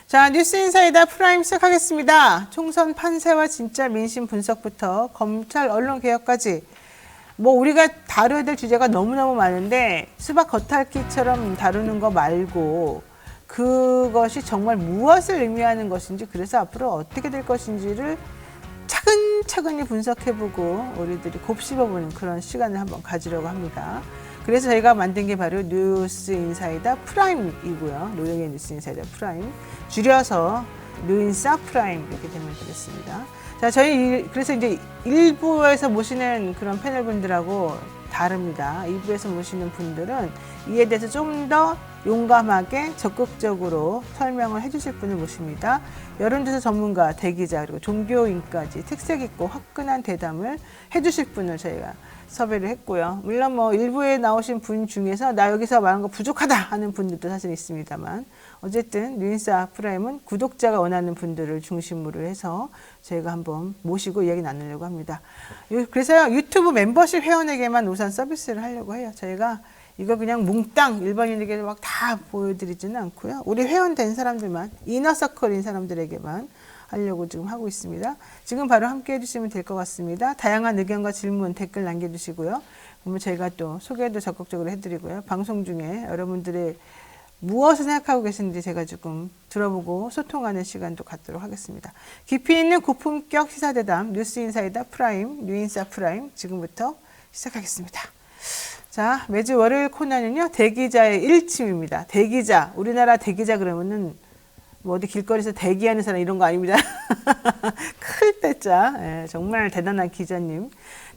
자, 뉴스인사이다 프라임 시작하겠습니다. 총선 판세와 진짜 민심 분석부터 검찰 언론 개혁까지 뭐 우리가 다뤄야 될 주제가 너무너무 많은데 수박 겉핥기처럼 다루는 거 말고 그것이 정말 무엇을 의미하는 것인지, 그래서 앞으로 어떻게 될 것인지를 차근차근히 분석해보고 우리들이 곱씹어보는 그런 시간을 한번 가지려고 합니다. 그래서 저희가 만든 게 바로 뉴스인사이다 프라임이고요. 노영의 뉴스인사이다 프라임, 줄여서 뉴인사 프라임 이렇게 되면 되겠습니다. 자, 저희 그래서 이제 1부에서 모시는 그런 패널분들하고 다릅니다. 2부에서 모시는 분들은 이에 대해서 좀 더 용감하게 적극적으로 설명을 해주실 분을 모십니다. 여론조사 전문가, 대기자, 그리고 종교인까지 특색 있고 화끈한 대담을 해주실 분을 저희가 섭외를 했고요. 물론 뭐 일부에 나오신 분 중에서 나 여기서 말한 거 부족하다 하는 분들도 사실 있습니다만, 어쨌든 뉴인사 프라임은 구독자가 원하는 분들을 중심으로 해서 저희가 한번 모시고 이야기 나누려고 합니다. 그래서 유튜브 멤버십 회원에게만 우선 서비스를 하려고 해요. 저희가 이거 그냥 몽땅 일반인에게 막 다 보여드리지는 않고요. 우리 회원된 사람들만, 이너서클인 사람들에게만 하려고 지금 하고 있습니다. 지금 바로 함께 해주시면 될 것 같습니다. 다양한 의견과 질문, 댓글 남겨주시고요. 그러면 저희가 또 소개도 적극적으로 해드리고요. 방송 중에 여러분들의 무엇을 생각하고 계신지 제가 조금 들어보고 소통하는 시간도 갖도록 하겠습니다. 깊이 있는 고품격 시사대담 뉴스인사이다 프라임, 뉴인사 프라임 지금부터 시작하겠습니다. 자, 매주 월요일 코너는요, 대기자의 일침입니다. 대기자, 우리나라 대기자 그러면은 뭐 어디 길거리에서 대기하는 사람 이런 거 아닙니다. 클 때자, 예, 정말 대단한 기자님.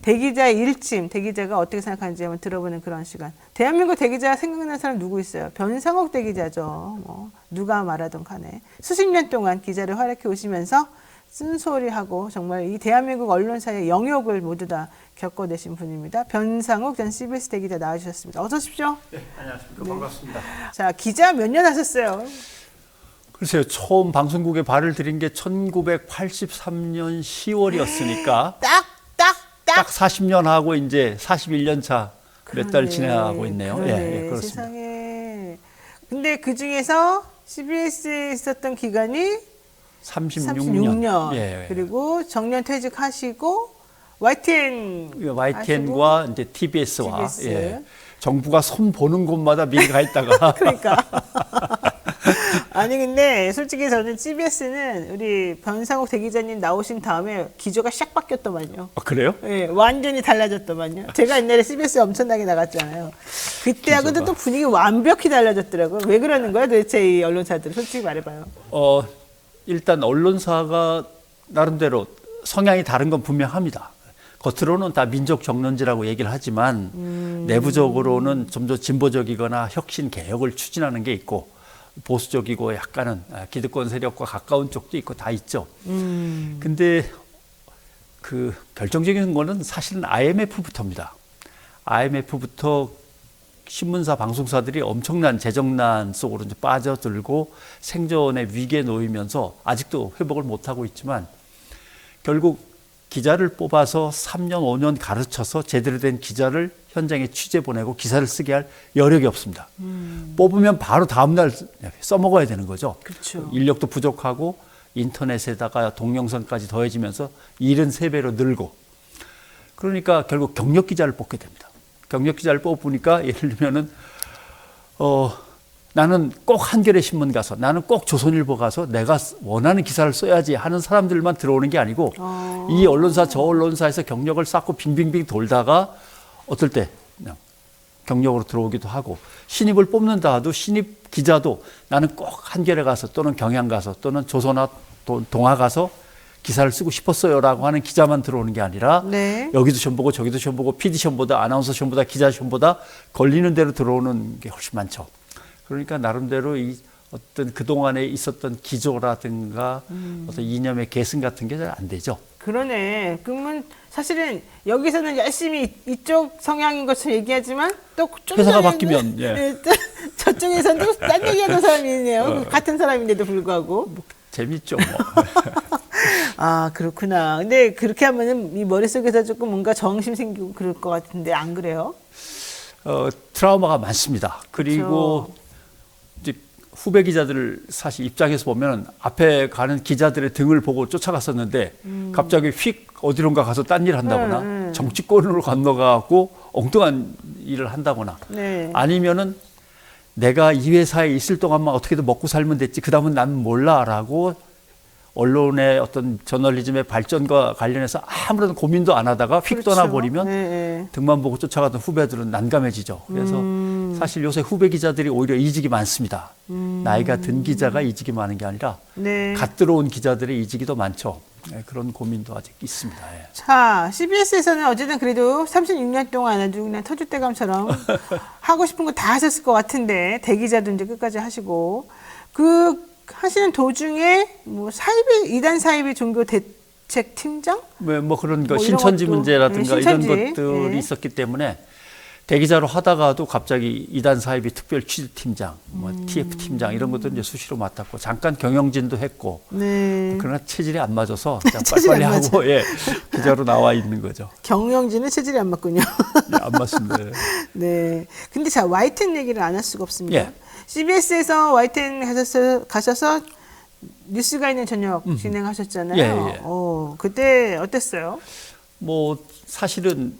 대기자의 일침, 대기자가 어떻게 생각하는지 한번 들어보는 그런 시간. 대한민국 대기자 생각나는 사람 누구 있어요? 변상욱 대기자죠. 뭐 누가 말하던 간에 수십 년 동안 기자를 활약해 오시면서 쓴소리하고 정말 이 대한민국 언론사의 영역을 모두 다 겪어내신 분입니다. 변상욱 전 CBS 대기자 나와주셨습니다. 어서 오십시오. 네, 안녕하십니까. 반갑습니다. 자, 기자 몇 년 하셨어요? 글쎄요, 처음 방송국에 발을 들인 게 1983년 10월이었으니까 딱 40년 하고 이제 41년 차 몇 달 진행하고 있네요. 예, 그렇습니다. 세상에. 근데 그 중에서 CBS에 있었던 기간이 36년. 예. 그리고 정년 퇴직하시고 YTN과 이제 TBS와 TBS. 예, 정부가 손 보는 곳마다 미리 가 있다가 그러니까. 아니 근데 솔직히 저는 CBS는 우리 변상욱 대기자님 나오신 다음에 기조가 샥 바뀌었더만요. 아, 그래요? 예, 완전히 달라졌더만요. 제가 옛날에 CBS에 엄청나게 나갔잖아요. 그때하고도 또 분위기 완벽히 달라졌더라고요. 왜 그러는 거야 도대체 이 언론사들? 솔직히 말해봐요. 일단 언론사가 나름대로 성향이 다른 건 분명합니다. 겉으로는 다 민족 정론지라고 얘기를 하지만 내부적으로는 좀 더 진보적이거나 혁신 개혁을 추진하는 게 있고, 보수적이고 약간은 기득권 세력과 가까운 쪽도 있고 다 있죠. 근데 그 결정적인 거는 사실은 IMF부터입니다. IMF부터 신문사, 방송사들이 엄청난 재정난 속으로 이제 빠져들고 생존의 위기에 놓이면서 아직도 회복을 못하고 있지만, 결국 기자를 뽑아서 3년, 5년 가르쳐서 제대로 된 기자를 현장에 취재 보내고 기사를 쓰게 할 여력이 없습니다. 뽑으면 바로 다음날 써먹어야 되는 거죠. 그렇죠. 인력도 부족하고 인터넷에다가 동영상까지 더해지면서 일은 3배로 늘고, 그러니까 결국 경력 기자를 뽑게 됩니다. 경력 기자를 뽑으니까 예를 들면은 나는 꼭 한겨레 신문 가서, 나는 꼭 조선일보 가서 내가 원하는 기사를 써야지 하는 사람들만 들어오는 게 아니고 이 언론사 저 언론사에서 경력을 쌓고 빙빙빙 돌다가 어떨 때 그냥 경력으로 들어오기도 하고, 신입을 뽑는다 하도 신입 기자도 나는 꼭 한겨레 가서 또는 경향 가서 또는 조선아 동아 가서 기사를 쓰고 싶었어요라고 하는 기자만 들어오는 게 아니라 네. 여기도 시험 보고 저기도 시험 보고 PD 시험보다 아나운서 시험보다 기자 시험보다 걸리는 대로 들어오는 게 훨씬 많죠. 그러니까 나름대로 이 어떤 그동안에 있었던 기조라든가 어떤 이념의 계승 같은 게 잘 안 되죠. 그러네. 그러면 사실은 여기서는 열심히 이쪽 성향인 것처럼 얘기하지만 또 좀 회사가 바뀌면 저쪽에서는 또 딴 얘기하는 사람이네요. 같은 사람인데도 불구하고. 재밌죠. 뭐. 아, 그렇구나. 근데 그렇게 하면은 이 머릿속에서 조금 뭔가 정심 생기고 그럴 것 같은데 안 그래요? 트라우마가 많습니다. 그리고 그렇죠. 이제 후배 기자들 사실 입장에서 보면 앞에 가는 기자들의 등을 보고 쫓아갔었는데 갑자기 휙 어디론가 가서 딴 일 한다거나 정치권으로 건너가고 엉뚱한 일을 한다거나 네. 아니면은 내가 이 회사에 있을 동안만 어떻게든 먹고 살면 됐지 그다음은 난 몰라라고 언론의 어떤 저널리즘의 발전과 관련해서 아무런 고민도 안 하다가 휙 그렇죠. 떠나버리면 네. 등만 보고 쫓아가던 후배들은 난감해지죠. 그래서 사실 요새 후배 기자들이 오히려 이직이 많습니다. 나이가 든 기자가 이직이 많은 게 아니라 네. 갓 들어온 기자들의 이직이 더 많죠. 네, 그런 고민도 아직 있습니다. 예. 자, CBS에서는 어쨌든 그래도 36년 동안 아주 그냥 터줏대감처럼 하고 싶은 거 다 하셨을 것 같은데 대기자도 이제 끝까지 하시고 그 하시는 도중에 뭐 사이비 이단 사이비 종교 대책 팀장 뭐 그런 거 뭐 이런 신천지 것도, 문제라든가 네, 이런 신천지. 것들이 네. 있었기 때문에 대기자로 하다가도 갑자기 이단 사이비 특별 취재팀장, 뭐 TF 팀장 이런 것들 이제 수시로 맡았고 잠깐 경영진도 했고 네. 그러나 체질이 안 맞아서 그냥 체질이 빨리빨리 안 하고 예, 기자로 나와 있는 거죠. 경영진은 체질이 안 맞군요. 예, 안 맞습니다. 네. 근데 자, YTN 얘기를 안 할 수가 없습니다. 예. CBS에서 YTN 가셔서 뉴스가 있는 저녁 진행하셨잖아요. 예, 예. 그때 어땠어요? 뭐 사실은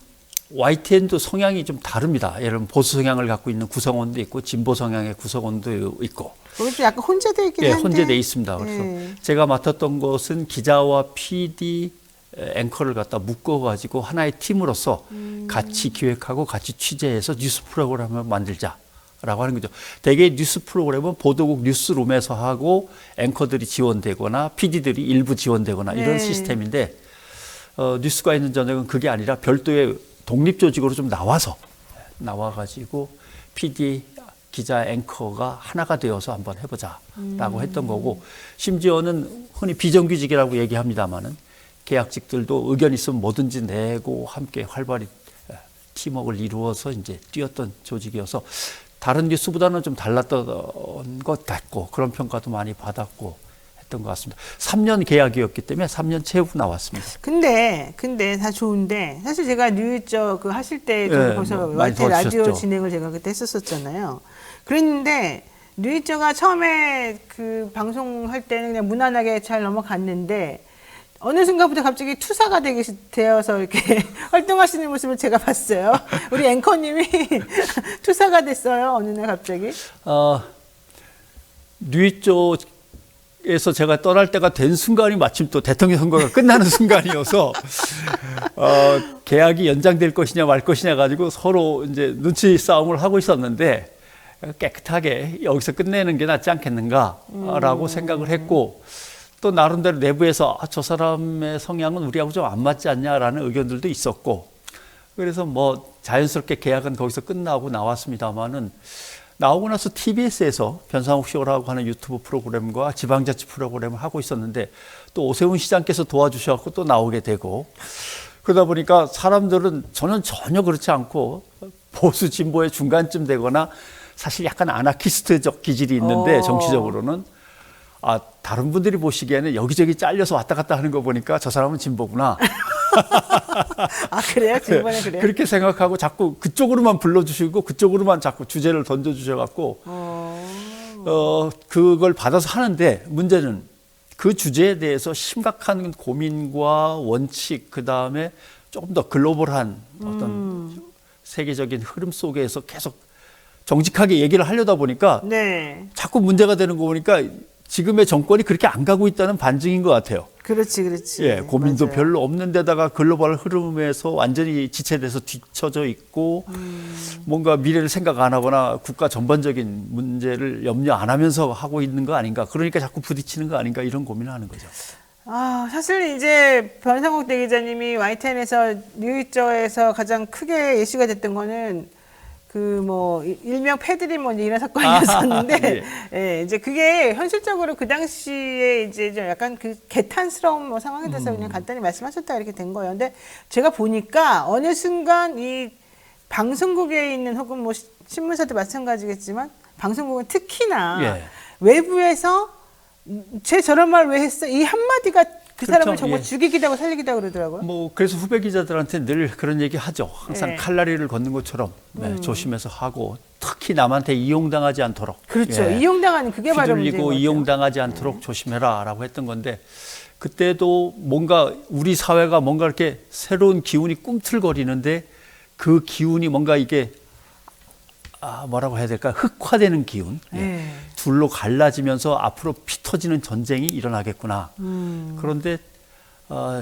YTN도 성향이 좀 다릅니다. 예를 들면 보수 성향을 갖고 있는 구성원도 있고 진보 성향의 구성원도 있고 거기 좀 약간 혼재되어 있긴 예, 한데. 혼재돼 있습니다. 그래서 예. 제가 맡았던 것은 기자와 PD 앵커를 갖다 묶어가지고 하나의 팀으로서 같이 기획하고 같이 취재해서 뉴스 프로그램을 만들자라고 하는 거죠. 대개 뉴스 프로그램은 보도국 뉴스룸에서 하고 앵커들이 지원되거나 PD들이 일부 지원되거나 이런 네. 시스템인데 뉴스가 있는 저녁은 그게 아니라 별도의 독립조직으로 좀 나와가지고 PD, 기자, 앵커가 하나가 되어서 한번 해보자라고 했던 거고 심지어는 흔히 비정규직이라고 얘기합니다마는 계약직들도 의견 있으면 뭐든지 내고 함께 활발히 팀워크를 이루어서 이제 뛰었던 조직이어서 다른 뉴스보다는 좀 달랐던 것 같고 그런 평가도 많이 받았고 했던 것 같습니다. 3년 계약이었기 때문에 3년 채우고 나왔습니다. 근데 다 좋은데 사실 제가 뉴이저 그 하실 때 예, 벌써 뭐 많이 YTN 라디오 도와주셨죠. 진행을 제가 그때 했었잖아요. 그랬는데 뉴이저가 처음에 그 방송할 때는 그냥 무난하게 잘 넘어갔는데 어느 순간부터 갑자기 투사가 되어서 이렇게 활동하시는 모습을 제가 봤어요. 우리 앵커님이 투사가 됐어요. 어느 날 갑자기. 뉴이 쪽에서 제가 떠날 때가 된 순간이 마침 또 대통령 선거가 끝나는 순간이어서 계약이 연장될 것이냐 말 것이냐 가지고 서로 이제 눈치 싸움을 하고 있었는데 깨끗하게 여기서 끝내는 게 낫지 않겠는가라고 생각을 했고 또 나름대로 내부에서 저 사람의 성향은 우리하고 좀 안 맞지 않냐라는 의견들도 있었고 그래서 뭐 자연스럽게 계약은 거기서 끝나고 나왔습니다마는 나오고 나서 TBS에서 변상욱 쇼라고 하는 유튜브 프로그램과 지방자치 프로그램을 하고 있었는데 또 오세훈 시장께서 도와주셔서 또 나오게 되고 그러다 보니까 사람들은 저는 전혀 그렇지 않고 보수 진보의 중간쯤 되거나 사실 약간 아나키스트적 기질이 있는데 정치적으로는 다른 분들이 보시기에는 여기저기 잘려서 왔다 갔다 하는 거 보니까 저 사람은 진보구나. 그래요? 지금번에 그래요? 그렇게 생각하고 자꾸 그쪽으로만 불러주시고 그쪽으로만 자꾸 주제를 던져주셔갖고 그걸 받아서 하는데 문제는 그 주제에 대해서 심각한 고민과 원칙 그다음에 조금 더 글로벌한 어떤 세계적인 흐름 속에서 계속 정직하게 얘기를 하려다 보니까 네. 자꾸 문제가 되는 거 보니까 지금의 정권이 그렇게 안 가고 있다는 반증인 것 같아요. 그렇지. 예, 고민도 맞아요. 별로 없는 데다가 글로벌 흐름에서 완전히 지체돼서 뒤처져 있고 뭔가 미래를 생각 안 하거나 국가 전반적인 문제를 염려 안 하면서 하고 있는 거 아닌가. 그러니까 자꾸 부딪히는 거 아닌가 이런 고민을 하는 거죠. 사실 이제 변상욱 대기자님이 YTN에서 뉴이저에서 가장 크게 이슈가 됐던 거는 그 뭐 일명 패드립 뭐 이런 사건이었었는데 예, 이제 그게 현실적으로 그 당시에 이제 좀 약간 그 개탄스러운 뭐 상황에 대해서 그냥 간단히 말씀하셨다 이렇게 된 거예요. 근데 제가 보니까 어느 순간 이 방송국에 있는 혹은 뭐 신문사도 마찬가지겠지만 방송국은 특히나 예. 외부에서 쟤 저런 말 왜 했어? 이 한마디가 그 그렇죠. 사람을 정말 예. 죽이기도 하고 살리기도 하고 그러더라고요. 뭐 그래서 후배 기자들한테 늘 그런 얘기 하죠. 항상 네. 칼날이를 걷는 것처럼 조심해서 하고 특히 남한테 이용당하지 않도록. 그렇죠. 예. 이용당하는 그게 바로 문제인 것 휘둘리고 같아요. 이용당하지 않도록 조심해라라고 했던 건데 그때도 뭔가 우리 사회가 뭔가 이렇게 새로운 기운이 꿈틀거리는데 그 기운이 뭔가 이게 뭐라고 해야 될까? 흑화되는 기운. 네. 둘로 갈라지면서 앞으로 피 터지는 전쟁이 일어나겠구나. 그런데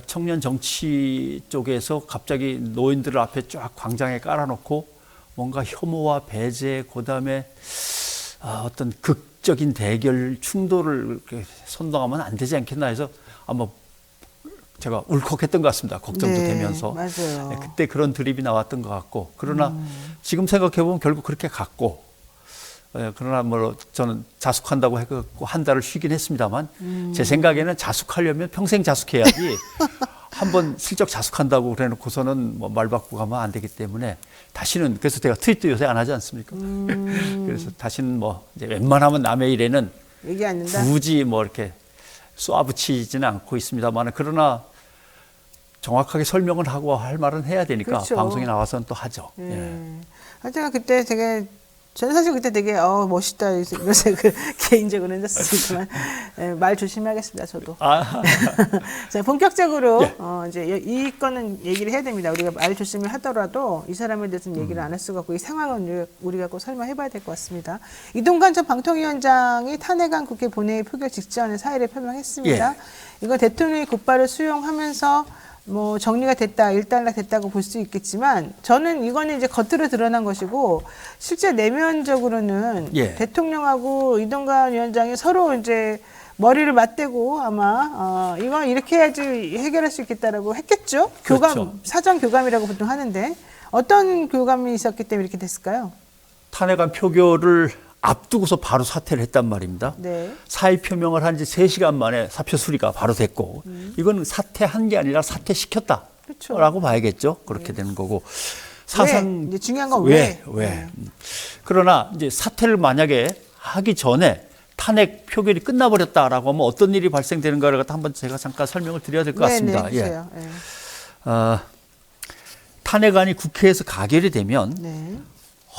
청년 정치 쪽에서 갑자기 노인들을 앞에 쫙 광장에 깔아놓고 뭔가 혐오와 배제, 그다음에 어떤 극적인 대결 충돌을 이렇게 선동하면 안 되지 않겠나 해서 아마 제가 울컥했던 것 같습니다. 걱정도 네, 되면서. 맞아요. 네, 그때 그런 드립이 나왔던 것 같고 그러나 지금 생각해보면 결국 그렇게 갔고 그러나 뭐 저는 자숙한다고 해갖고 한 달을 쉬긴 했습니다만 제 생각에는 자숙하려면 평생 자숙해야지 한번 슬쩍 자숙한다고 그래놓고서는 뭐 말 바꾸고 가면 안 되기 때문에 다시는 그래서 제가 트윗도 요새 안 하지 않습니까? 그래서 다시는 뭐 이제 웬만하면 남의 일에는 얘기 안 된다. 굳이 뭐 이렇게 쏘아붙이지는 않고 있습니다만 그러나 정확하게 설명을 하고 할 말은 해야 되니까 그렇죠. 방송에 나와서는 또 하죠. 제가 그때 되게 저는 사실 그때 되게 멋있다 이런 생각을 개인적으로 했었지만 말 조심하겠습니다. 저도. 자, 본격적으로 예. 이제 이 건은 얘기를 해야 됩니다. 우리가 말 조심을 하더라도 이 사람에 대해서는 얘기를 안 할 수가 없고 이 상황은 우리가 꼭 설명해봐야 될 것 같습니다. 이동관 전 방통위원장이 탄핵안 국회 본회의 표결 직전에 사의를 표명했습니다. 예. 이거 대통령이 곧바로 수용하면서 뭐 정리가 됐다, 일단락됐다고 볼 수 있겠지만 저는 이거는 이제 겉으로 드러난 것이고 실제 내면적으로는 예. 대통령하고 이동관 위원장이 서로 이제 머리를 맞대고 아마 이건 이렇게 해야지 해결할 수 있겠다라고 했겠죠. 교감, 그렇죠. 사전 교감이라고 보통 하는데 어떤 교감이 있었기 때문에 이렇게 됐을까요? 탄핵안 표결을 앞두고서 바로 사퇴를 했단 말입니다. 네. 사의 표명을 한 지 3시간 만에 사표 수리가 바로 됐고 이건 사퇴한 게 아니라 사퇴시켰다라고 그렇죠. 봐야겠죠. 그렇게 되는 거고 왜? 이제 중요한 건 왜? 왜? 그러나 이제 사퇴를 만약에 하기 전에 탄핵 표결이 끝나버렸다라고 하면 어떤 일이 발생되는가를 갖다 한번 제가 잠깐 설명을 드려야 될 것 같습니다. 네, 해주세요. 예. 탄핵안이 국회에서 가결이 되면 네.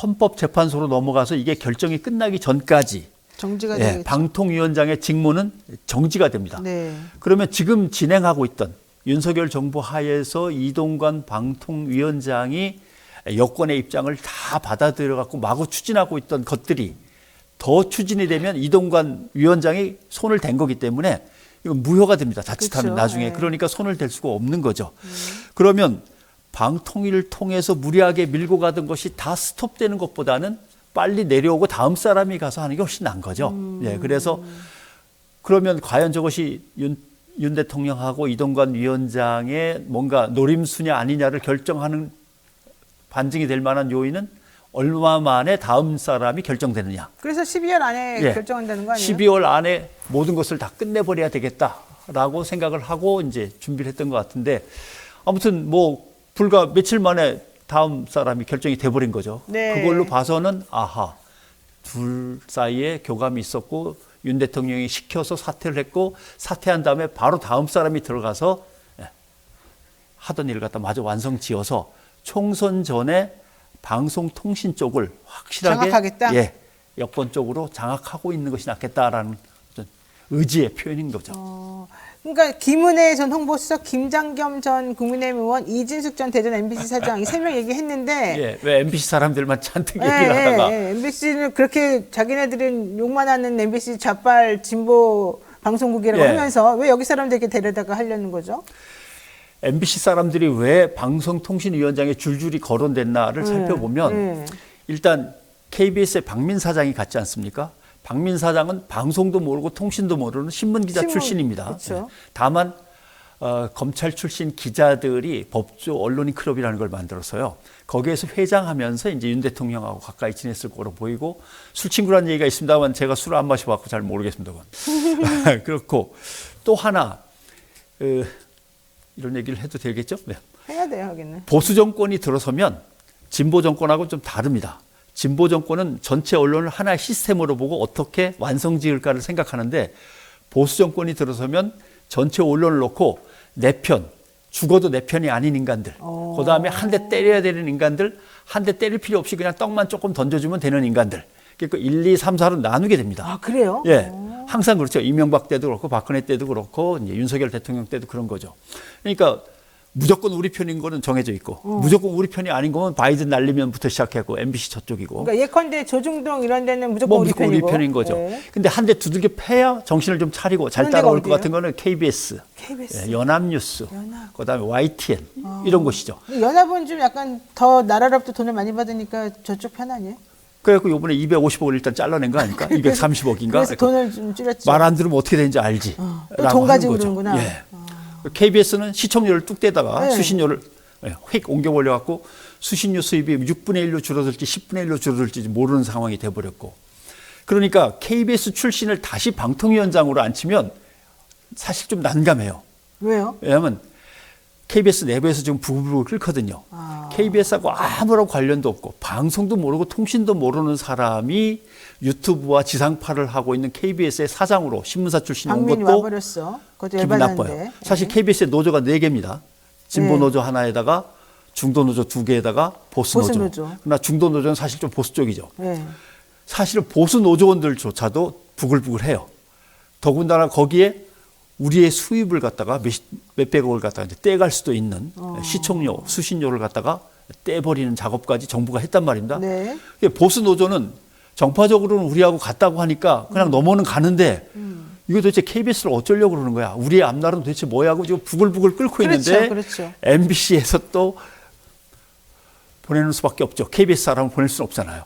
헌법재판소로 넘어가서 이게 결정이 끝나기 전까지 정지가 되겠죠. 방통위원장의 직무는 정지가 됩니다. 네. 그러면 지금 진행하고 있던 윤석열 정부 하에서 이동관 방통위원장이 여권의 입장을 다 받아들여 갖고 마구 추진하고 있던 것들이 더 추진이 되면 이동관 위원장이 손을 댄 거기 때문에 이건 무효가 됩니다. 자칫하면 그렇죠. 나중에. 네. 그러니까 손을 댈 수가 없는 거죠. 그러면 방통위를 통해서 무리하게 밀고 가던 것이 다 스톱되는 것보다는 빨리 내려오고 다음 사람이 가서 하는 게 훨씬 나은 거죠. 예, 그래서 그러면 과연 저것이 윤 대통령하고 이동관 위원장의 뭔가 노림수냐 아니냐를 결정하는 반증이 될 만한 요인은 얼마 만에 다음 사람이 결정되느냐. 그래서 12월 안에 예. 결정한다는 거 아니에요? 12월 안에 모든 것을 다 끝내버려야 되겠다라고 생각을 하고 이제 준비를 했던 것 같은데 아무튼 뭐 불과 며칠 만에 다음 사람이 결정이 돼버린 거죠. 네. 그걸로 봐서는 아하 둘 사이에 교감이 있었고 윤 대통령이 시켜서 사퇴를 했고 사퇴한 다음에 바로 다음 사람이 들어가서 하던 일을 갖다 마저 완성지어서 총선 전에 방송통신 쪽을 확실하게 장악하겠다? 예, 여권 쪽으로 장악하고 있는 것이 낫겠다라는 어떤 의지의 표현인 거죠. 그러니까 김은혜 전 홍보수석, 김장겸 전 국민의힘 의원, 이진숙 전 대전 MBC 사장 이 3명 얘기했는데 예, 왜 MBC 사람들만 잔뜩 얘기를 하다가 MBC는 그렇게 자기네들은 욕만 하는 MBC 좌빨 진보 방송국이라고 예. 하면서 왜 여기 사람들 이렇게 데려다가 하려는 거죠? MBC 사람들이 왜 방송통신위원장에 줄줄이 거론됐나를 살펴보면 일단 KBS의 박민 사장이 갔지 않습니까? 박민 사장은 방송도 모르고 통신도 모르는 신문기자 출신입니다. 그렇죠. 다만 검찰 출신 기자들이 법조 언론인 클럽이라는 걸 만들어서요. 거기에서 회장하면서 이제 윤 대통령하고 가까이 지냈을 거로 보이고 술 친구라는 얘기가 있습니다만 제가 술을 안 마셔봤고 잘 모르겠습니다. 그렇고 또 하나 이런 얘기를 해도 되겠죠? 네. 해야 돼요, 하기는. 보수 정권이 들어서면 진보 정권하고 좀 다릅니다. 진보 정권은 전체 언론을 하나의 시스템으로 보고 어떻게 완성지을까를 생각하는데 보수 정권이 들어서면 전체 언론을 놓고 내 편, 죽어도 내 편이 아닌 인간들. 그다음에 한 대 때려야 되는 인간들, 한 대 때릴 필요 없이 그냥 떡만 조금 던져주면 되는 인간들. 그러니까 1, 2, 3, 4로 나누게 됩니다. 아, 그래요? 예. 항상 그렇죠. 이명박 때도 그렇고 박근혜 때도 그렇고 이제 윤석열 대통령 때도 그런 거죠. 그러니까 무조건 우리 편인 거는 정해져 있고 무조건 우리 편이 아닌 거면 바이든 날리면부터 시작했고 MBC 저쪽이고. 그러니까 예컨대 조중동 이런 데는 무조건 뭐 우리 무조건 편이고. 우리 편인 거죠. 네. 근데 한 대 두들겨 패야 정신을 좀 차리고 잘 그런 데가 따라올 것 어디예요? 같은 거는 KBS, KBS. 예, 연합뉴스, 연합. 그다음에 YTN 이런 곳이죠. 연합은 좀 약간 더 나라로부터 돈을 많이 받으니까 저쪽 편 아니에요? 그래갖고 이번에 250억을 일단 잘라낸 거 아닙니까? 230억인가? 그래서 돈을 좀 줄였죠. 말 안 들으면 어떻게 되는지 알지. 또 돈 가지고 그러는구나. 예. KBS는 시청률을 뚝 떼다가 네. 수신료를 휙 옮겨버려 갖고 수신료 수입이 6분의 1로 줄어들지 10분의 1로 줄어들지 모르는 상황이 돼버렸고, 그러니까 KBS 출신을 다시 방통위원장으로 앉히면 사실 좀 난감해요. 왜요? 왜냐하면 KBS 내부에서 지금 부글부글 끓거든요. KBS하고 아무런 관련도 없고 방송도 모르고 통신도 모르는 사람이 유튜브와 지상파를 하고 있는 KBS의 사장으로 신문사 출신이 온 박민이 것도 와버렸어. 그것도 기분 열받았는데. 나빠요. 사실 KBS의 노조가 4개입니다. 진보 네. 노조 하나에다가 중도 노조 2개에다가 보수 보수 노조. 노조. 그러나 중도 노조는 사실 좀 보수 쪽이죠. 네. 사실은 보수 노조원들조차도 부글부글해요. 더군다나 거기에 우리의 수입을 갖다가 몇백억을 갖다가 이제 떼갈 수도 있는 시청료, 수신료를 갖다가 떼버리는 작업까지 정부가 했단 말입니다. 네. 보수 노조는 정파적으로는 우리하고 같다고 하니까 그냥 넘어는 가는데 이거 도대체 KBS를 어쩌려고 그러는 거야? 우리의 앞날은 도대체 뭐야 하고 지금 부글부글 끓고 그렇죠, 있는데 그렇죠. MBC에서 또 보내는 수밖에 없죠. KBS 사람을 보낼 수는 없잖아요.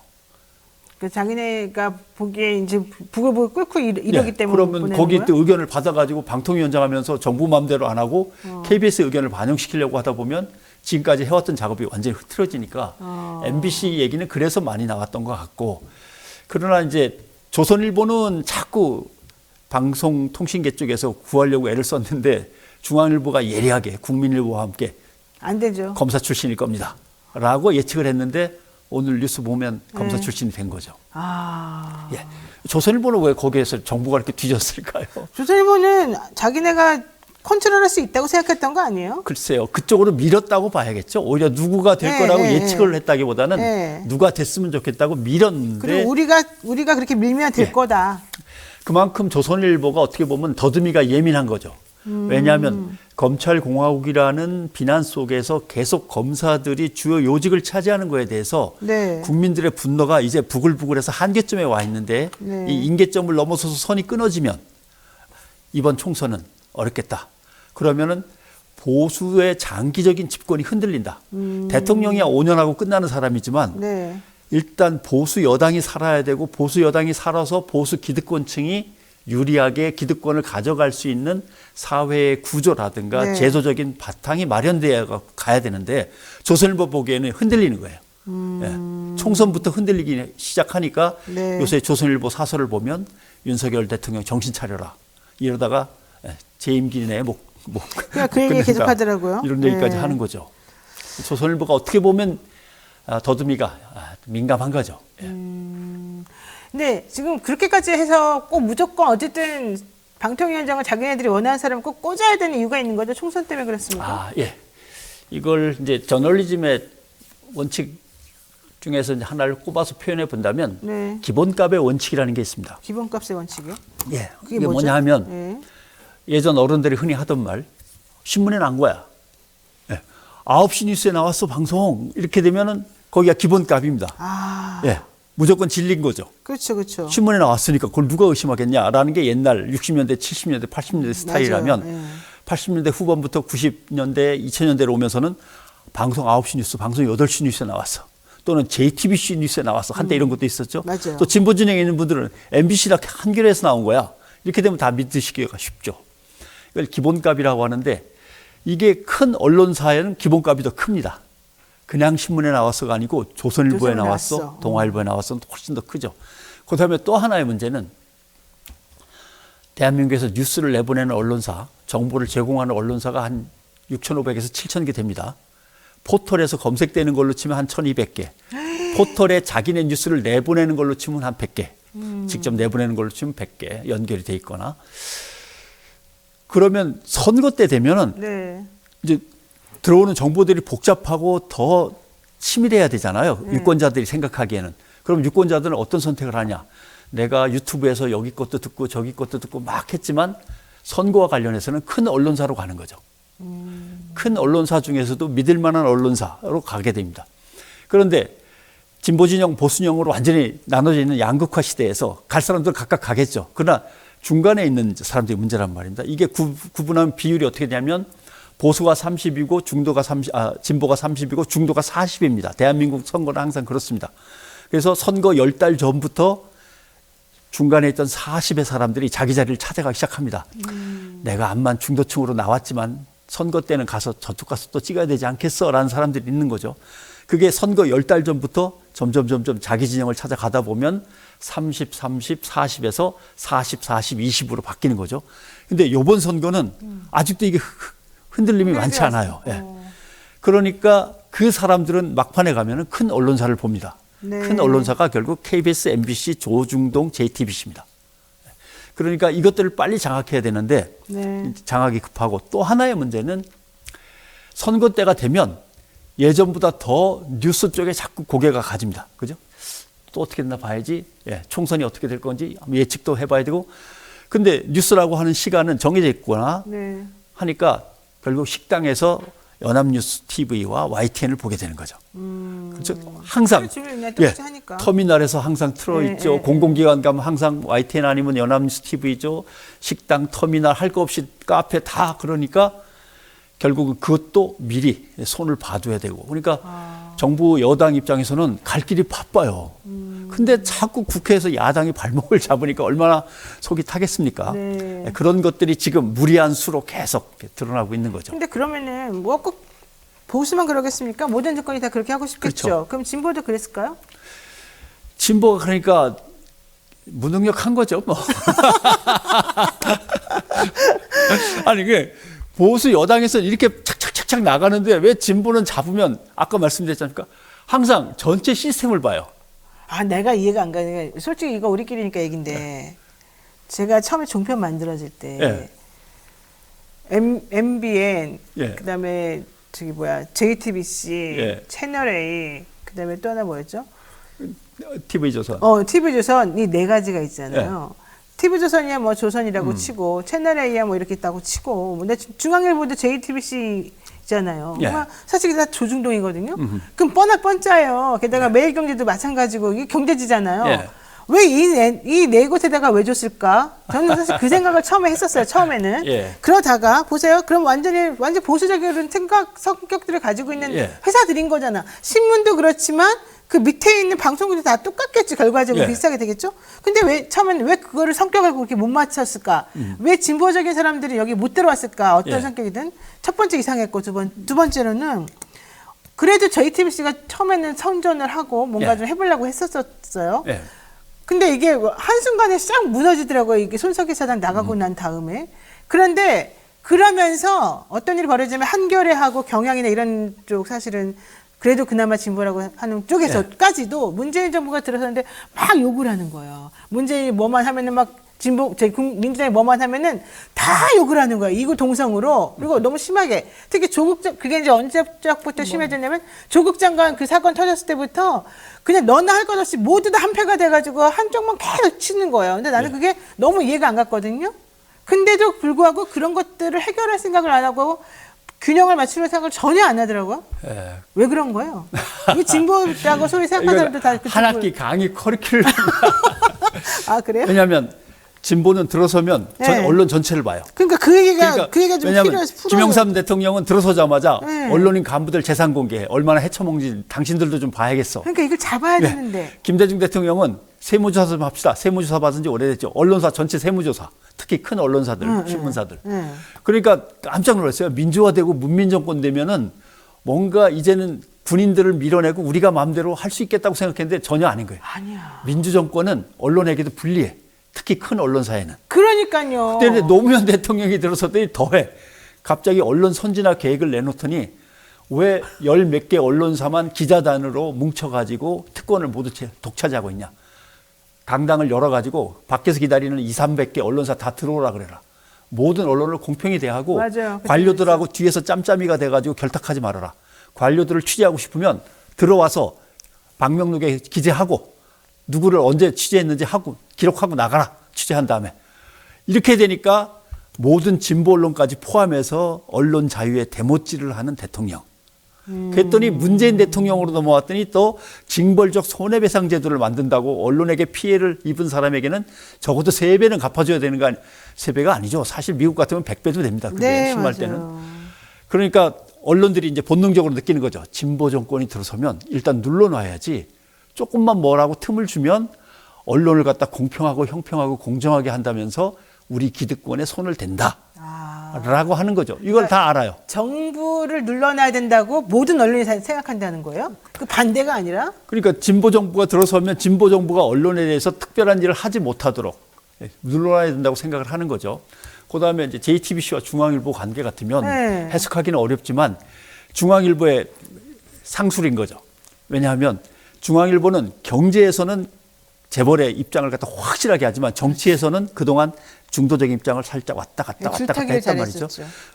그 자기네가 보기에 이제 부글부글 끓고 이러기 예, 때문에 그러면 보내는 거기 거야? 또 의견을 받아가지고 방통위원장 하면서 정부 마음대로 안 하고 KBS 의견을 반영시키려고 하다 보면 지금까지 해왔던 작업이 완전히 흐트러지니까 MBC 얘기는 그래서 많이 나왔던 것 같고, 그러나 이제 조선일보는 자꾸 방송통신계 쪽에서 구하려고 애를 썼는데 중앙일보가 예리하게 국민일보와 함께 안 되죠. 검사 출신일 겁니다 라고 예측을 했는데 오늘 뉴스 보면 검사 출신이 된 거죠. 아. 예. 조선일보는 왜 거기에서 정부가 이렇게 뒤졌을까요? 조선일보는 자기네가 컨트롤할 수 있다고 생각했던 거 아니에요? 글쎄요. 그쪽으로 밀었다고 봐야겠죠. 오히려 누구가 될 거라고 예측을 했다기보다는 네. 누가 됐으면 좋겠다고 밀었는데, 그리고 우리가 그렇게 밀면 될 예. 거다. 그만큼 조선일보가 어떻게 보면 더듬이가 예민한 거죠. 왜냐하면 검찰공화국이라는 비난 속에서 계속 검사들이 주요 요직을 차지하는 거에 대해서 네. 국민들의 분노가 이제 부글부글해서 한계점에 와 있는데 네. 이 인계점을 넘어서서 선이 끊어지면 이번 총선은 어렵겠다. 그러면은 보수의 장기적인 집권이 흔들린다. 대통령이야 5년 하고 끝나는 사람이지만 네. 일단 보수 여당이 살아야 되고 보수 여당이 살아서 보수 기득권층이 유리하게 기득권을 가져갈 수 있는 사회의 구조라든가 네. 제도적인 바탕이 마련되어 가야 되는데 조선일보 보기에는 흔들리는 거예요. 예. 총선부터 흔들리기 시작하니까 네. 요새 조선일보 사설을 보면 윤석열 대통령 정신 차려라 이러다가 재임기 내에 그냥 그 얘기 계속 하더라고요. 이런 얘기까지 네. 하는 거죠. 조선일보가 어떻게 보면 더듬이가 민감한 거죠. 예. 근데 지금 그렇게까지 해서 꼭 무조건 어쨌든 방통위원장을 자기네들이 원하는 사람을 꼭 꽂아야 되는 이유가 있는 거죠? 총선 때문에 그렇습니까? 예. 이걸 이제 저널리즘의 원칙 중에서 이제 하나를 꼽아서 표현해 본다면 네. 기본값의 원칙이라는 게 있습니다. 기본값의 원칙이요? 예. 그게 이게 뭐죠? 뭐냐 하면 네. 예전 어른들이 흔히 하던 말, 신문에 난 거야. 예. 9시 뉴스에 나왔어, 방송. 이렇게 되면은 거기가 기본값입니다. 아, 예. 무조건 진리인 거죠. 그렇죠, 그렇죠. 신문에 나왔으니까 그걸 누가 의심하겠냐라는 게 옛날 60년대, 70년대, 80년대 스타일이라면 맞아요. 예. 80년대 후반부터 90년대, 2000년대로 오면서는 방송 9시 뉴스, 방송 8시 뉴스에 나왔어. 또는 JTBC 뉴스에 나왔어. 한때 이런 것도 있었죠. 맞아요. 또 진보 진영에 있는 분들은 MBC랑 한겨레에서 나온 거야. 이렇게 되면 다 믿으시기가 쉽죠. 이걸 기본값이라고 하는데 이게 큰 언론사에는 기본값이 더 큽니다. 그냥 신문에 나왔어가 아니고 조선일보에 조선일보에 나왔어, 나왔어. 동아일보에 나왔어 훨씬 더 크죠. 그다음에 또 하나의 문제는 대한민국에서 뉴스를 내보내는 언론사, 정보를 제공하는 언론사가 한 6,500에서 7,000개 됩니다. 포털에서 검색되는 걸로 치면 한 1,200개. 포털에 자기네 뉴스를 내보내는 걸로 치면 한 100개. 직접 내보내는 걸로 치면 100개 연결이 돼 있거나. 그러면 선거 때 되면은 네. 이제 들어오는 정보들이 복잡하고 더 치밀해야 되잖아요. 유권자들이 생각하기에는. 그럼 유권자들은 어떤 선택을 하냐? 내가 유튜브에서 여기 것도 듣고 저기 것도 듣고 막 했지만 선거와 관련해서는 큰 언론사로 가는 거죠. 큰 언론사 중에서도 믿을 만한 언론사로 가게 됩니다. 그런데 진보 진영, 보수 진영으로 완전히 나눠져 있는 양극화 시대에서 갈 사람들 각각 가겠죠. 그러나 중간에 있는 사람들이 문제란 말입니다. 이게 구분하면 비율이 어떻게 되냐면 보수가 30이고 진보가 30이고 중도가 40입니다. 대한민국 선거는 항상 그렇습니다. 그래서 선거 10달 전부터 중간에 있던 40의 사람들이 자기 자리를 찾아가기 시작합니다. 내가 암만 중도층으로 나왔지만 선거 때는 가서 저쪽 가서 또 찍어야 되지 않겠어? 라는 사람들이 있는 거죠. 그게 선거 10달 전부터 점점 자기 진영을 찾아가다 보면 30, 30, 40에서 40, 40, 20으로 바뀌는 거죠. 근데 이번 선거는 아직도 이게 흔들림이 많지 않아요. 예. 그러니까 그 사람들은 막판에 가면은 큰 언론사를 봅니다. 네. 큰 언론사가 결국 KBS, MBC, 조중동, JTBC입니다. 그러니까 이것들을 빨리 장악해야 되는데 네. 장악이 급하고 또 하나의 문제는 선거 때가 되면 예전보다 더 뉴스 쪽에 자꾸 고개가 가집니다. 그죠? 또 어떻게 됐나 봐야지. 예, 총선이 어떻게 될 건지 예측도 해봐야 되고. 근데 뉴스라고 하는 시간은 정해져 있거나 네. 하니까 결국 식당에서 연합뉴스 TV와 YTN을 보게 되는 거죠. 그렇죠? 항상 터미널에서 항상 틀어있죠. 공공기관 가면 항상 YTN 아니면 연합뉴스 TV죠. 식당, 터미널 할 거 없이 카페 다 그러니까 결국은 그것도 미리 손을 봐둬야 되고. 그러니까 정부 여당 입장에서는 갈 길이 바빠요. 근데 자꾸 국회에서 야당이 발목을 잡으니까 얼마나 속이 타겠습니까? 네. 그런 것들이 지금 무리한 수로 계속 드러나고 있는 거죠. 근데 그러면은 뭐 꼭 보수만 그러겠습니까? 모든 정권이 다 그렇게 하고 싶겠죠. 그렇죠. 그럼 진보도 그랬을까요? 진보가 그러니까 무능력한 거죠, 뭐. 아니, 그 보수 여당에서 이렇게 착착착착 나가는데 왜 진보는 잡으면 아까 말씀드렸지 않습니까? 항상 전체 시스템을 봐요. 아, 내가 이해가 안 가는 게 솔직히 이거 우리끼리니까 얘긴데 제가 처음에 종편 만들어질 때 MBN 그다음에 저기 뭐야 JTBC 채널 A 그다음에 또 하나 뭐였죠? TV조선. TV조선 이 네 가지가 있잖아요. TV조선이야 뭐 조선이라고 치고 채널 A야 뭐 이렇게 있다고 치고 근데 중앙일보도 JTBC 있잖아요. 사실 다 조중동이거든요. 그럼 뻔짜요. 게다가 매일경제도 마찬가지고 이게 경제지잖아요. 왜 이 네 곳에다가 왜 줬을까? 저는 사실 그 생각을 처음에 했었어요. 처음에는. 그러다가 보세요. 그럼 완전 보수적인 성격들을 가지고 있는 회사들인 거잖아. 신문도 그렇지만 그 밑에 있는 방송국도 다 똑같겠지. 결과적으로 비슷하게 되겠죠. 근데 왜 처음에는 왜 그거를 성격을 그렇게 못 맞췄을까? 왜 진보적인 사람들이 여기 못 들어왔을까? 어떤 성격이든 첫 번째 이상했고 두 번째로는 그래도 JTBC가 처음에는 선전을 하고 뭔가 좀 해보려고 했었어요. 근데 이게 한순간에 싹 무너지더라고요. 이게 손석희 사장 나가고 난 다음에. 그런데 그러면서 어떤 일이 벌어지면 한겨레하고 경향이나 이런 쪽 사실은 그래도 그나마 진보라고 하는 쪽에서까지도 문재인 정부가 들어섰는데 막 욕을 하는 거예요. 문재인이 뭐만 하면은 막 민주당이 뭐만 하면은 다 욕을 하는 거예요. 이구 동성으로. 그리고 너무 심하게. 특히 그게 이제 언제부터 심해졌냐면 조국 장관 그 사건 터졌을 때부터 그냥 너나 할 것 없이 모두 다 한패가 돼가지고 한쪽만 계속 치는 거예요. 근데 나는 그게 너무 이해가 안 갔거든요. 근데도 불구하고 그런 것들을 해결할 생각을 안 하고 균형을 맞추는 생각을 전혀 안 하더라고요. 왜 그런 거예요? 이 진보라고 소리 생각하는 사람들 다 한 학기 강의 커리큘럼. 아, 그래요? 왜냐하면 진보는 들어서면 전 언론 전체를 봐요. 그러니까 그 얘기가 좀 필요해서 김영삼 대통령은 들어서자마자 언론인 간부들 재산 공개 얼마나 헤쳐먹는지 당신들도 좀 봐야겠어. 그러니까 이걸 잡아야 되는데. 김대중 대통령은 세무조사 좀 합시다. 세무조사 받은 지 오래됐죠. 언론사 전체 세무조사. 특히 큰 언론사들, 신문사들. 그러니까 깜짝 놀랐어요. 민주화되고 문민정권 되면은 뭔가 이제는 군인들을 밀어내고 우리가 마음대로 할 수 있겠다고 생각했는데 전혀 아닌 거예요. 아니야. 민주정권은 언론에게도 불리해. 특히 큰 언론사에는. 그러니까요. 그때 노무현 대통령이 들어섰더니 더해. 갑자기 언론 선진화 계획을 내놓더니 왜 열 몇 개 언론사만 기자단으로 뭉쳐가지고 특권을 모두 독차지하고 있냐. 강당을 열어가지고 밖에서 기다리는 200, 300개 언론사 다 들어오라 그래라. 모든 언론을 공평히 대하고 맞아요. 관료들하고 뒤에서 짬짬이가 돼가지고 결탁하지 말아라. 관료들을 취재하고 싶으면 들어와서 방명록에 기재하고 누구를 언제 취재했는지 하고 기록하고 나가라. 취재한 다음에. 이렇게 되니까 모든 진보 언론까지 포함해서 언론 자유에 대못질을 하는 대통령. 그랬더니 문재인 대통령으로 넘어왔더니 또 징벌적 손해배상 제도를 만든다고 언론에게 피해를 입은 사람에게는 적어도 3배는 갚아줘야 되는 거 아니, 3배가 아니죠. 사실 미국 같으면 100배도 됩니다. 그게 네, 심할 맞아요. 때는. 그러니까 언론들이 이제 본능적으로 느끼는 거죠. 진보 정권이 들어서면 일단 눌러놔야지 조금만 뭐라고 틈을 주면 언론을 갖다 공평하고 형평하고 공정하게 한다면서 우리 기득권에 손을 댄다. 라고 하는 거죠. 이걸 다 알아요. 정부를 눌러놔야 된다고 모든 언론이 다 생각한다는 거예요? 그 반대가 아니라? 그러니까 진보 정부가 들어서면 진보 정부가 언론에 대해서 특별한 일을 하지 못하도록 눌러놔야 된다고 생각을 하는 거죠. 그다음에 이제 JTBC와 중앙일보 관계 같으면 네. 해석하기는 어렵지만 중앙일보의 상술인 거죠. 왜냐하면 중앙일보는 경제에서는 재벌의 입장을 갖다 확실하게 하지만 정치에서는 그동안 중도적인 입장을 살짝 왔다 갔다 했단 말이죠.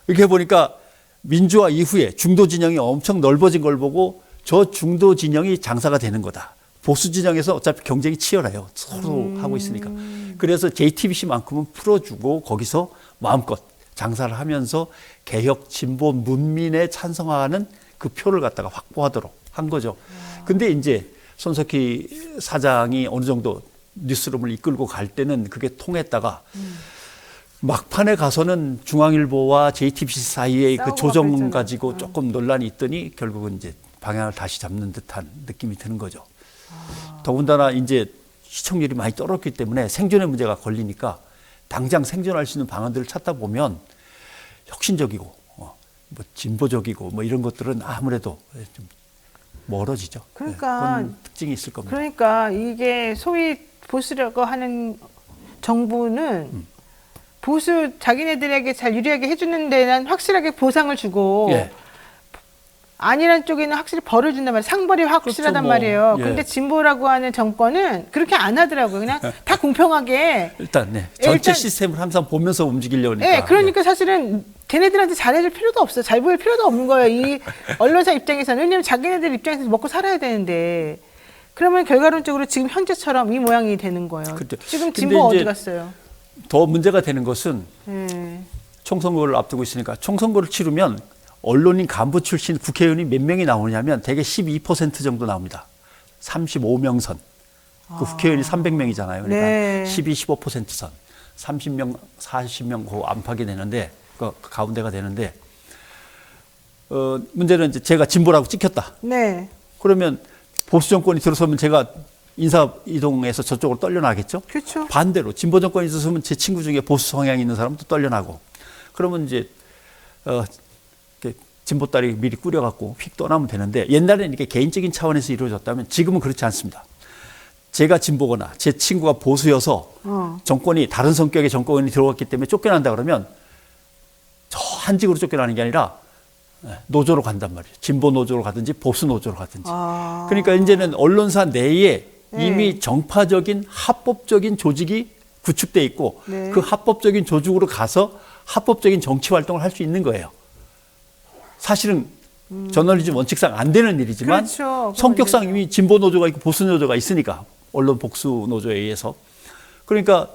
이렇게 보니까 민주화 이후에 중도 진영이 엄청 넓어진 걸 보고 저 중도 진영이 장사가 되는 거다. 보수 진영에서 어차피 경쟁이 치열해요. 서로 하고 있으니까. 그래서 JTBC만큼은 풀어주고 거기서 마음껏 장사를 하면서 개혁 진보 문민에 찬성하는 그 표를 갖다가 확보하도록 한 거죠. 근데 이제 손석희 사장이 어느 정도 뉴스룸을 이끌고 갈 때는 그게 통했다가 막판에 가서는 중앙일보와 JTBC 사이의 그 조정 가지고 조금 논란이 있더니 결국은 이제 방향을 다시 잡는 듯한 느낌이 드는 거죠. 더군다나 이제 시청률이 많이 떨어졌기 때문에 생존의 문제가 걸리니까 당장 생존할 수 있는 방안들을 찾다 보면 혁신적이고 뭐 진보적이고 뭐 이런 것들은 아무래도 좀 멀어지죠. 그러니까 그런 특징이 있을 겁니다. 그러니까 이게 소위 보수라고 하는 정부는 보수 자기네들에게 잘 유리하게 해주는 데는 확실하게 보상을 주고 예. 아니란 쪽에는 확실히 벌을 준단 말이에요. 상벌이 확실하단 그렇죠, 뭐. 말이에요. 예. 근데 진보라고 하는 정권은 그렇게 안 하더라고요. 그냥 다 공평하게. 일단 전체 일단- 시스템을 항상 보면서 움직이려고 하니까. 네, 그러니까 사실은 걔네들한테 잘해줄 필요도 없어요. 잘 보일 필요도 없는 거예요. 이 언론사 입장에서는. 왜냐하면 자기네들 입장에서 먹고 살아야 되는데. 그러면 결과론적으로 지금 현재처럼 이 모양이 되는 거예요. 그렇죠. 지금 근데 진보가 어디 이제 갔어요? 더 문제가 되는 것은 네. 총선거를 앞두고 있으니까 총선거를 치르면 언론인 간부 출신 국회의원이 몇 명이 나오냐면 대개 12% 정도 나옵니다. 35명 선. 그 국회의원이 300명이잖아요. 그러니까 네. 12, 15% 선. 30명, 40명 그 안팎이 되는데 그 가운데가 되는데 문제는 이제 제가 진보라고 찍혔다. 네. 그러면 보수 정권이 들어서면 제가 인사 이동해서 저쪽으로 떨려나겠죠? 그렇죠. 반대로 진보 정권이 들어서면 제 친구 중에 보수 성향이 있는 사람도 떨려나고 그러면 이제 이렇게 진보 딸이 미리 꾸려갖고 휙 떠나면 되는데 옛날에는 이렇게 개인적인 차원에서 이루어졌다면 지금은 그렇지 않습니다. 제가 진보거나 제 친구가 보수여서 정권이 다른 성격의 정권이 들어왔기 때문에 쫓겨난다 그러면 저 한직으로 쫓겨나는 게 아니라 노조로 간단 말이에요. 진보 노조로 가든지 보수 노조로 가든지. 그러니까 이제는 언론사 내에 이미 정파적인 합법적인 조직이 구축돼 있고 네. 그 합법적인 조직으로 가서 합법적인 정치 활동을 할 수 있는 거예요. 사실은 저널리즘 원칙상 안 되는 일이지만 그렇죠. 성격상 이미 진보 노조가 있고 보수 노조가 있으니까 언론 복수 노조에 의해서 그러니까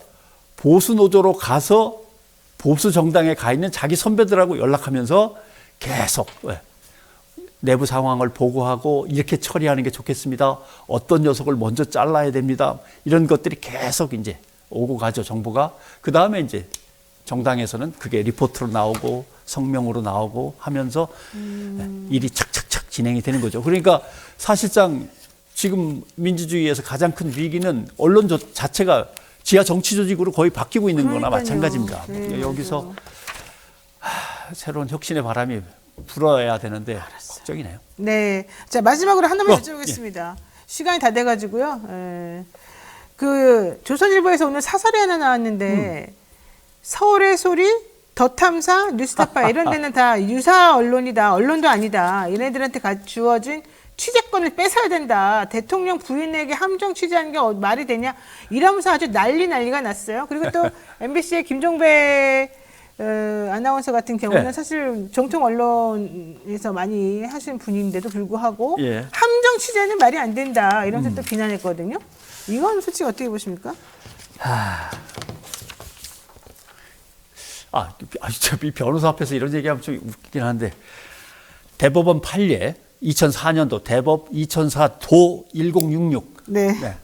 보수 노조로 가서 보수 정당에 가 있는 자기 선배들하고 연락하면서 계속 내부 상황을 보고하고 이렇게 처리하는 게 좋겠습니다. 어떤 녀석을 먼저 잘라야 됩니다. 이런 것들이 계속 이제 오고 가죠, 정보가. 그 다음에 이제 정당에서는 그게 리포트로 나오고 성명으로 나오고 하면서 일이 착착착 진행이 되는 거죠. 그러니까 사실상 지금 민주주의에서 가장 큰 위기는 언론 자체가 지하 정치 조직으로 거의 바뀌고 있는 거나 마찬가지입니다. 네, 여기서 새로운 혁신의 바람이 불어야 되는데 걱정이네요. 네. 자, 마지막으로 하나만 여쭤보겠습니다. 시간이 다 돼가지고요. 그 조선일보에서 오늘 사설이 하나 나왔는데 서울의 소리, 더 탐사, 뉴스타파 이런 데는 다 유사 언론이다. 언론도 아니다. 얘네들한테 주어진 취재권을 뺏어야 된다. 대통령 부인에게 함정 취재하는 게 말이 되냐. 이러면서 아주 난리가 났어요. 그리고 또 MBC의 김종배 아나운서 같은 경우는 네. 사실 정통 언론에서 많이 하신 분인데도 불구하고 예. 함정 취재는 말이 안 된다 이런 또 비난했거든요. 이건 솔직히 어떻게 보십니까? 이 변호사 앞에서 이런 얘기하면 좀 웃기긴 한데 대법원 판례 2004년도 대법 2004도 1066 네. 네.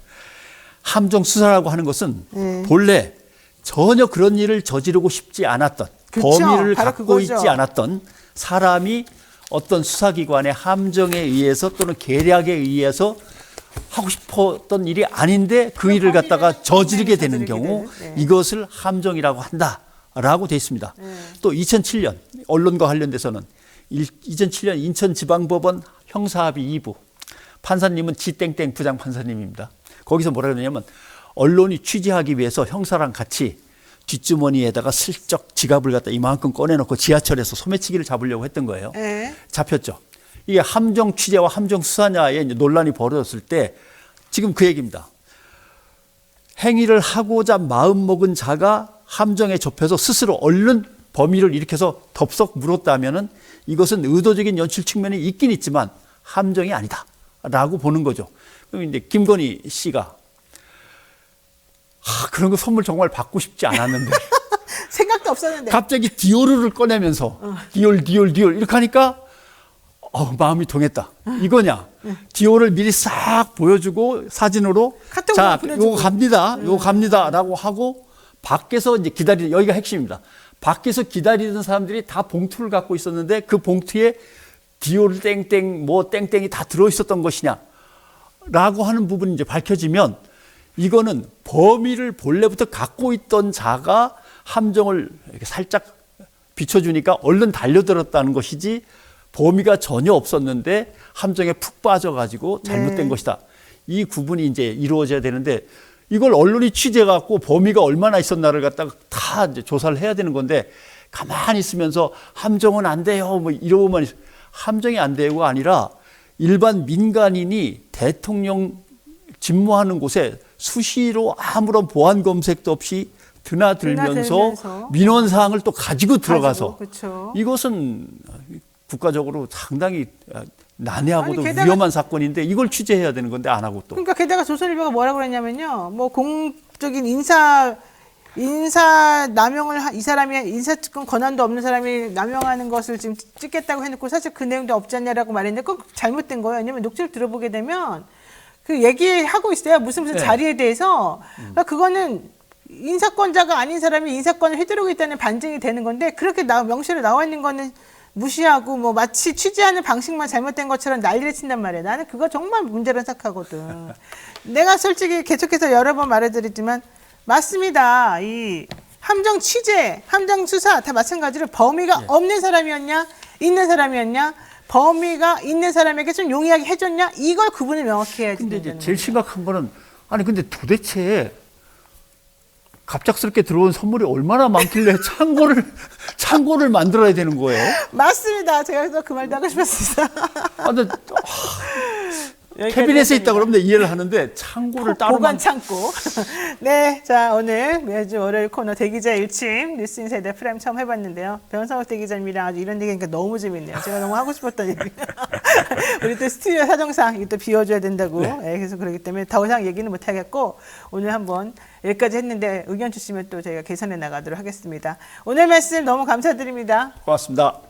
함정 수사라고 하는 것은 네. 본래 전혀 그런 일을 저지르고 싶지 않았던 그쵸. 범위를 바로 갖고 그거죠. 있지 않았던 사람이 어떤 수사기관의 함정에 의해서 또는 계략에 의해서 하고 싶었던 일이 아닌데 그 일을 갖다가 저지르게 되는 경우 네. 이것을 함정이라고 한다라고 돼 있습니다. 또 2007년 언론과 관련돼서는 2007년 인천지방법원 형사합의 2부 판사님은 지땡땡 부장 판사님입니다. 거기서 뭐라 그러냐면 언론이 취재하기 위해서 형사랑 같이 뒷주머니에다가 슬쩍 지갑을 갖다 이만큼 꺼내놓고 지하철에서 소매치기를 잡으려고 했던 거예요. 네. 잡혔죠. 이게 함정 취재와 함정 수사냐의 이제 논란이 벌어졌을 때 지금 그 얘기입니다. 행위를 하고자 마음먹은 자가 함정에 접혀서 스스로 얼른 범위를 일으켜서 덥석 물었다면은 이것은 의도적인 연출 측면이 있긴 있지만 함정이 아니다라고 보는 거죠. 그럼 이제 김건희 씨가 그런 거 선물 정말 받고 싶지 않았는데 생각도 없었는데. 갑자기 디오르를 꺼내면서 디올 이렇게 하니까 마음이 동했다. 이거냐? 디오를 미리 싹 보여주고 사진으로 카톡으로 자, 보내주고. 요거 갑니다라고 하고 밖에서 이제 기다리는 여기가 핵심입니다. 밖에서 기다리는 사람들이 다 봉투를 갖고 있었는데 그 봉투에 디올 땡땡 뭐 땡땡이 다 들어 있었던 것이냐라고 하는 부분이 이제 밝혀지면 이거는 범위를 본래부터 갖고 있던 자가 함정을 이렇게 살짝 비춰주니까 얼른 달려들었다는 것이지 범위가 전혀 없었는데 함정에 푹 빠져가지고 잘못된 네. 것이다. 이 구분이 이제 이루어져야 되는데 이걸 언론이 취재해갖고 범위가 얼마나 있었나를 갖다가 다 이제 조사를 해야 되는 건데 가만히 있으면서 함정은 안 돼요. 뭐 이러고만 함정이 안 되고가 아니라 일반 민간인이 대통령 집무하는 곳에 수시로 아무런 보안 검색도 없이 드나들면서 민원사항을 또 가지고 들어가서 그렇죠. 이것은 국가적으로 상당히 난해하고도 아니, 게다가- 위험한 사건인데 이걸 취재해야 되는 건데 안 하고 또. 그러니까 게다가 조선일보가 뭐라고 그랬냐면요. 뭐 공적인 인사 남용을 이 사람이 인사특권 권한도 없는 사람이 남용하는 것을 지금 찍겠다고 해놓고 사실 그 내용도 없지 않냐라고 말했는데 그건 잘못된 거예요. 왜냐하면 녹취를 들어보게 되면 그 얘기하고 있어요. 무슨 네. 자리에 대해서. 그러니까 그거는 인사권자가 아닌 사람이 인사권을 휘두르고 있다는 반증이 되는 건데 그렇게 명시로 나와 있는 거는 무시하고 뭐 마치 취재하는 방식만 잘못된 것처럼 난리를 친단 말이에요. 나는 그거 정말 문제라고 생각하거든. 내가 솔직히 계속해서 여러 번 말해드리지만 맞습니다. 이 함정 취재, 함정 수사 다 마찬가지로 범위가 없는 사람이었냐, 있는 사람이었냐, 범위가 있는 사람에게 좀 용이하게 해줬냐, 이걸 구분을 명확히 해야 근데 이제 된다는 제일 심각한 거는 아니 근데 도대체 갑작스럽게 들어온 선물이 얼마나 많길래 창고를 만들어야 되는 거예요? 맞습니다. 제가 또 그 말도 하고 싶었습니다. 근데 캐비넷에 있다 그러면 내가 이해를 하는데 창고를 따로 보관 창고. 네, 자 오늘 매주 월요일 코너 대기자 일침 뉴스 인사이드 프라임 처음 해봤는데요. 변상욱 대기자님이랑 아주 이런 얘기하니까 너무 재밌네요. 제가 너무 하고 싶었던 얘기. 우리 또 스튜디오 사정상 이거 또 비워줘야 된다고. 네, 그래서 그렇기 때문에 더 이상 얘기는 못 하겠고 오늘 한번 여기까지 했는데 의견 주시면 또 저희가 개선해 나가도록 하겠습니다. 오늘 말씀 너무 감사드립니다. 고맙습니다.